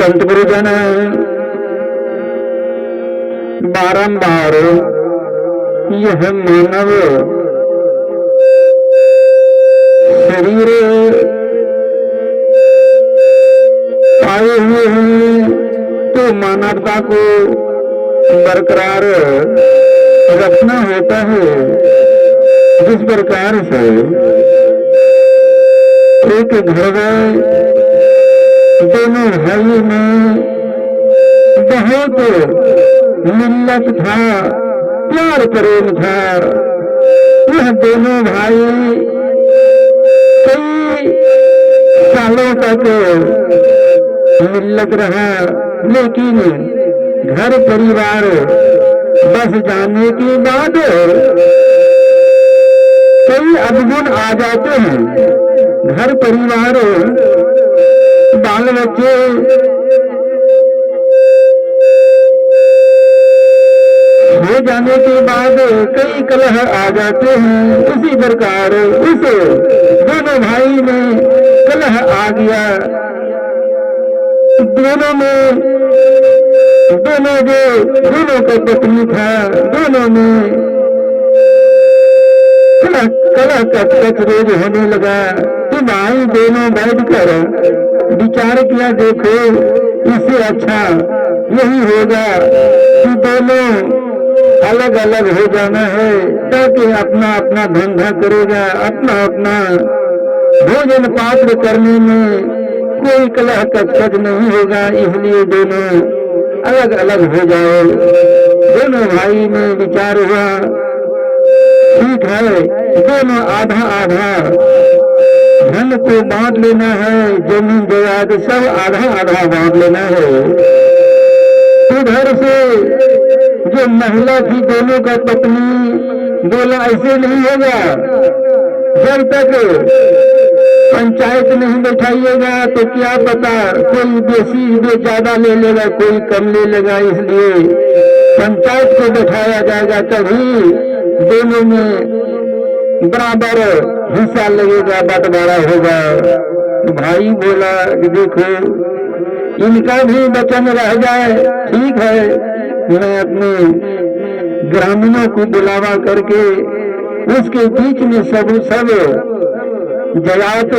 संत गुरुजन बारंबार यह मानव शरीर पाए हुए हैं, तो मानवता को बरकरार रखना होता है। जिस प्रकार से एक घर में दोनों भाई में बहुत मिल्लत था, प्यार प्रेम था। यह दोनों भाई कई सालों तक मिल्लत रहा, लेकिन घर परिवार बस जाने के बाद कई अवगुण आ जाते हैं। घर परिवार बाल बच्चे हो जाने के बाद कई कलह आ जाते हैं। उसी प्रकार उस दोनों भाई में कलह आ गया। दोनों में दोनों का पत्नी था, दोनों में कलह का रोज होने लगा। तो भाई दोनों बैठकर विचार किया, देखो इससे अच्छा यही होगा कि दोनों अलग अलग हो जाना है, ताकि अपना अपना धंधा करेगा, अपना अपना भोजन पात्र करने में कोई कलह कचकच नहीं होगा। इसलिए दोनों अलग अलग हो जाओ। दोनों भाई में विचार हुआ, ठीक है, दोनों आधा आधा धन को बांट लेना है, जमीन जायदाद सब आधा आधा बांट लेना है। उधर से जो महिला थी दोनों का पत्नी बोला, ऐसे नहीं होगा, जब तक पंचायत नहीं बैठाइएगा तो क्या पता कोई बेसी ज्यादा ले लेगा, कोई कम ले लेगा। इसलिए पंचायत को बैठाया जाएगा, तभी दोनों में बराबर हिस्सा लगेगा, बंटवारा होगा। भाई बोला कि देखो इनका भी वचन रह जाए, ठीक है, मैं अपने ग्रामीणों को बुलावा करके उसके बीच में सब जायदाद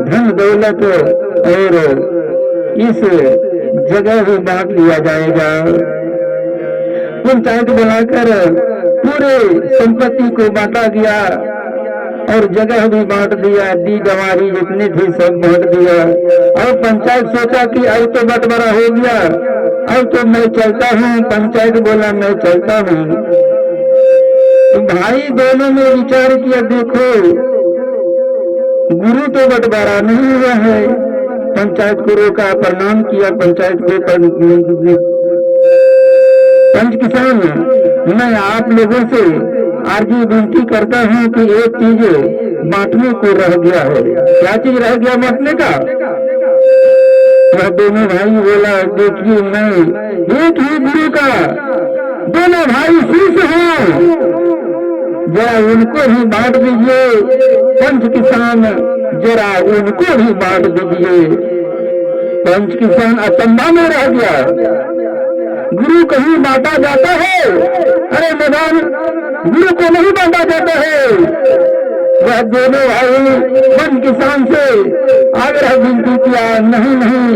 धन दौलत और इस जगह भी बांट लिया जाएगा। पंचायत बुलाकर पूरे संपत्ति को बांटा गया और जगह भी बांट दिया, दी गवारी जितने थे सब बांट दिया। और पंचायत सोचा कि अब तो बंटवारा हो गया, अब तो मैं चलता हूँ। पंचायत बोला मैं चलता हूँ। तो भाई दोनों ने विचार किया, देखो गुरु तो बंटवारा नहीं हुआ है। पंचायत को रोका, प्रणाम किया पंचायत को। पंच किसान, मैं आप लोगों से आरजी विनती करता हूँ कि एक चीज बांटने को रह गया है। क्या चीज रह गया बांटने का? वह दोनों भाई बोला, देखिए मैं एक ही गुरु का दोनों भाई शिष्य हूँ, जरा उनको ही बांट दीजिए। पंच किसान, जरा उनको ही बांट दीजिए। पंच किसान अचंभा में रह गया। गुरु कहीं बांटा जाता है? अरे मैदान, गुरु को नहीं बांटा जाता है। वह दोनों भाई पंच किसान से आग्रह विनती किया, नहीं नहीं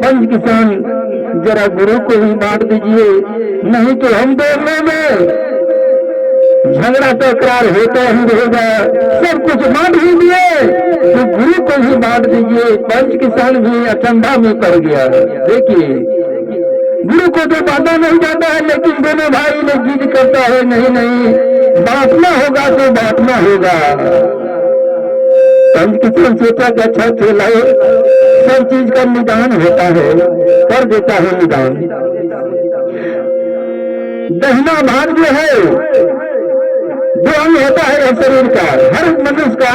पंच किसान, जरा गुरु को ही बांट दीजिए, नहीं तो हम दोनों में झगड़ा तकरार होता ही रहेगा। सब कुछ बांट ही दिए तो गुरु को ही बांट दीजिए। पंच किसान भी अचंभा में पड़ गया। देखिए गुरु को तो बांटा नहीं जाता है, लेकिन दोनों भाई ने जिद करता है, नहीं नहीं बांटना होगा तो बांटना होगा। पंच किसान सोचा कि अच्छा चलाओ, सब चीज का निदान होता है, कर देता है निदान। दहिना भाग जो है दो अंग होता है शरीर का, हर मनुष्य का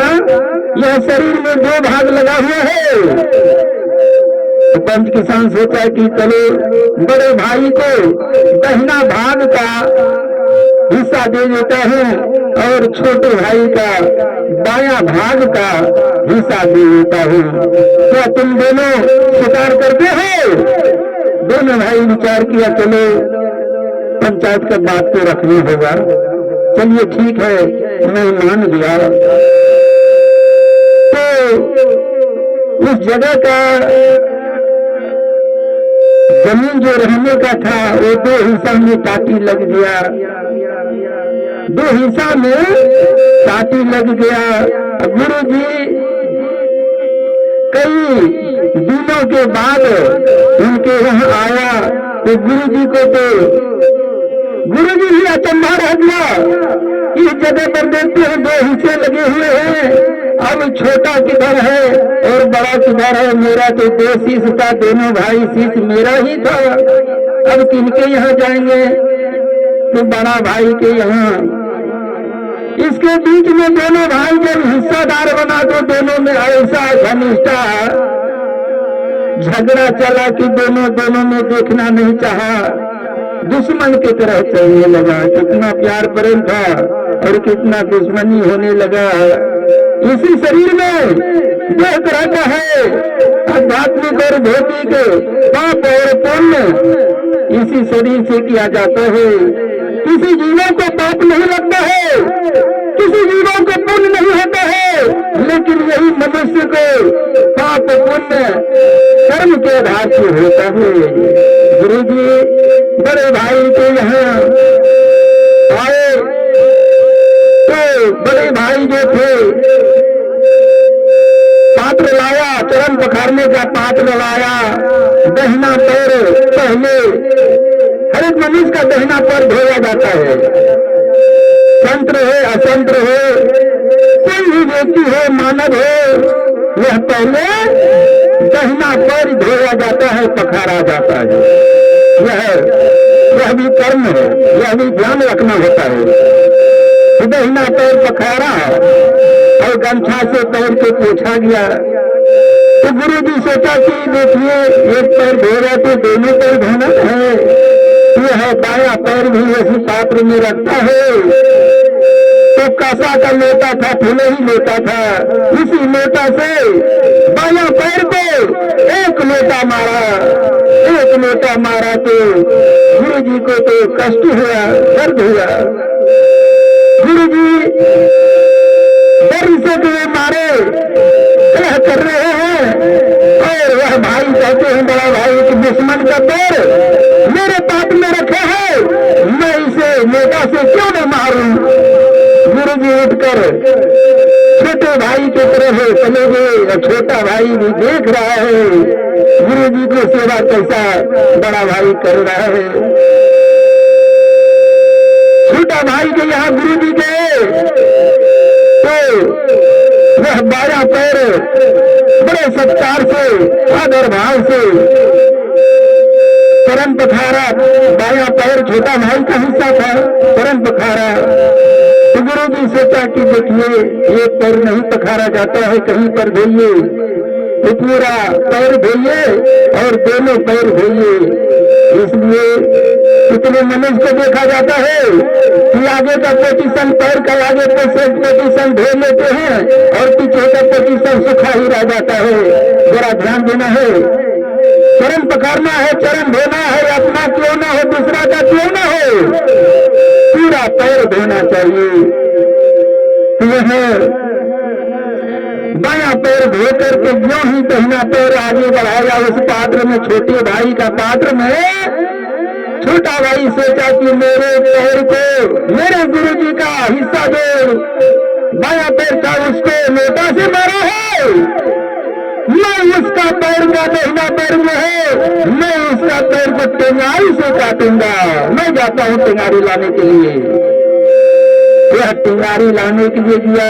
यह शरीर में दो भाग लगा हुआ है। तो पंच किसान सोचा कि चलो बड़े भाई को दहिना भाग का हिस्सा दे देता हूँ और छोटे भाई का बायां भाग का हिस्सा दे देता हूँ। क्या तुम दोनों स्वीकार करते हो? दोनों भाई विचार किया, चलो पंचायत का बात तो रखना होगा, चलिए ठीक है मैं मान लिया। तो उस जगह का जमीन जो रहने का था वो 2 हिस्सा में टाटी लग गया, 2 हिस्सा में टाटी लग गया। गुरु जी कई दिनों के बाद उनके यहाँ आया तो गुरु जी को तो गुरु जी ही अचंभा रह गया। इस जगह पर देखते हैं 2 हिस्से लगे हुए हैं, अब छोटा किधर है और बड़ा किधर है? मेरा तो 2 शीश था, दोनों भाई शीश मेरा ही था, अब किनके यहाँ जाएंगे? तो बड़ा भाई के यहाँ। इसके बीच में दोनों भाई जब हिस्सादार बना तो दोनों में ऐसा घनिष्ठा झगड़ा चला कि दोनों में देखना नहीं चाहा, दुश्मन की तरह चलने लगा। कितना प्यार प्रेम था और कितना दुश्मनी होने लगा। इसी शरीर में 2 तरह का है, आध्यात्मिक और भौतिक, पाप और पुण्य इसी शरीर से किया जाता है। किसी जीवों को पाप नहीं लगता है, किसी जीवों को पुण्य नहीं होता है, लेकिन यही मनुष्य को पाप पुण्य कर्म के आधार से होता है। गुरु जी बड़े भाई के यहाँ आए तो बड़े भाई जो थे पात्र लाया, चरण पखारने का पात्र लाया। दहिना पैर पहले हर एक मनुष्य का दहिना पैर धोया जाता है, संत्र हो असंत्र हो, कोई भी व्यक्ति हो, मानव हो, यह पहले दहिना पैर धोया जाता है, पखारा जाता है। यह भी कर्म है, यह भी ध्यान रखना होता है। दहिना पैर पखारा और गमछा से पैर को पोछा गया। तो गुरु जी सोचा कि देखिए एक पैर धो रहा तो दोनों पैर धोना है। यह बाया पैर भी इसी पात्र में रखता है। तो कासा का लोटा था, फूले ही लोटा था, उसी लोटा से बाया पैर को एक लोटा मारा तो गुरु जी को तो कष्ट हुआ, दर्द हुआ। गुरु जी डर से तुम्हें मारे कह कर रहे हैं और वह भाई कहते हैं बड़ा भाई कि दुश्मन का पैर मेरे पाप में रखा है, मैं इसे लोटा से क्यों न मारूं? गुरु जी उठकर छोटे भाई की तरफ चले गए। छोटा भाई भी देख रहा है गुरु जी को सेवा कैसा बड़ा भाई कर रहा है। छोटा भाई के यहाँ गुरु जी गए तो वह बाया पैर बड़े सत्कार से आदर भाव से चरण पखारा। बाया पैर छोटा भाई का हिस्सा था, चरण पखारा। तो गुरु जी सोचा कि देखिए एक पैर नहीं पखारा जाता है, कहीं पर धोइए, तो पूरा पैर धोइए और दोनों पैर धोइए। इसलिए कितने मनुष्य को देखा जाता है कि आगे का पोजीशन, पैर का आगे पोजीशन धो लेते हैं और पीछे का पोजीशन सूखा ही रह जाता है। जरा ध्यान देना है, चरण पकड़ना है, चरण धोना है, अपना क्यों ना हो, दूसरा का क्यों ना हो, पूरा पैर धोना चाहिए। यह बाया पैर धो करके जो ही दहिना पैर आगे बढ़ाया उस पात्र में, छोटे भाई का पात्र में छोटा भाई सोचा कि मेरे पैर को मेरे गुरु जी का हिस्सा जो बाया पैर था उसको लोटा से मारा है, मैं उसका पैर का दहिना पैर जो है मैं उसका पैर को टेंगारी से काटूंगा। मैं जाता हूँ टेंगारी लाने के लिए। यह टेंगारी लाने के लिए गया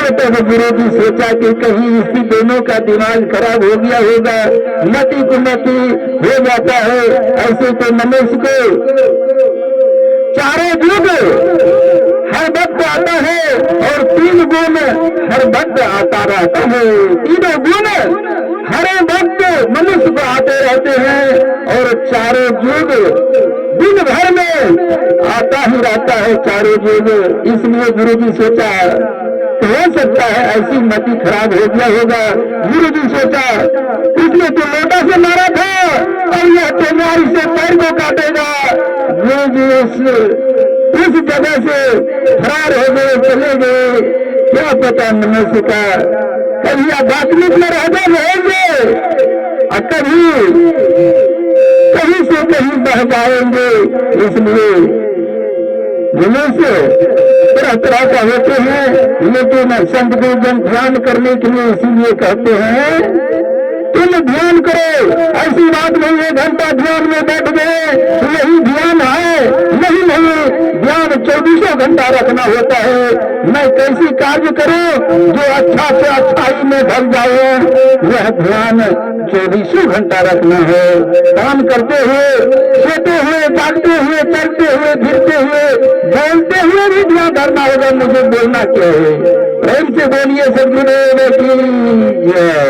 तब गुरु जी सोचा कि कहीं इसी दोनों का दिमाग खराब हो गया होगा, मति कुमति हो जाता है। ऐसे तो मनुष्य को चारों युग हर वक्त आता है और 3 गुण हर वक्त आता रहता है। 3 गुण हर वक्त मनुष्य को आते रहते हैं और चारों युग दिन भर में आता ही रहता है, चारों युग। इसलिए गुरु जी सोचा तो हो सकता है ऐसी मति खराब हो गया होगा। गुरु जी सोचा इसने तो लोटा से मारा था और यह तलवार से पैर को काटेगा। गुरु जी उस जगह से फरार हो गए, चले गए। क्या पता मनुष्य का कभी आध्यात्मिक में रहते रहेंगे और कहीं से कहीं बह जाएंगे। इसलिए मनुष्य तरह तरह का होते हैं, लेकिन संत गुरुजन ध्यान करने के लिए इसीलिए कहते हैं तुम ध्यान करो। ऐसी बात नहीं है घंटा ध्यान में बैठ गए तो यही ध्यान है, नहीं ध्यान 24 घंटा रखना होता है। मैं कैसी कार्य करूं जो अच्छा से अच्छाई में ढल जाए, यह ध्यान 24 घंटा रखना है। काम करते हुए, सोते हुए, जागते हुए, चलते हुए, फिरते हुए, बोलते हुए भी ध्यान धरना होगा। मुझे बोलना क्या है? प्रेम से बोलिए सदगुरुदेव की जय।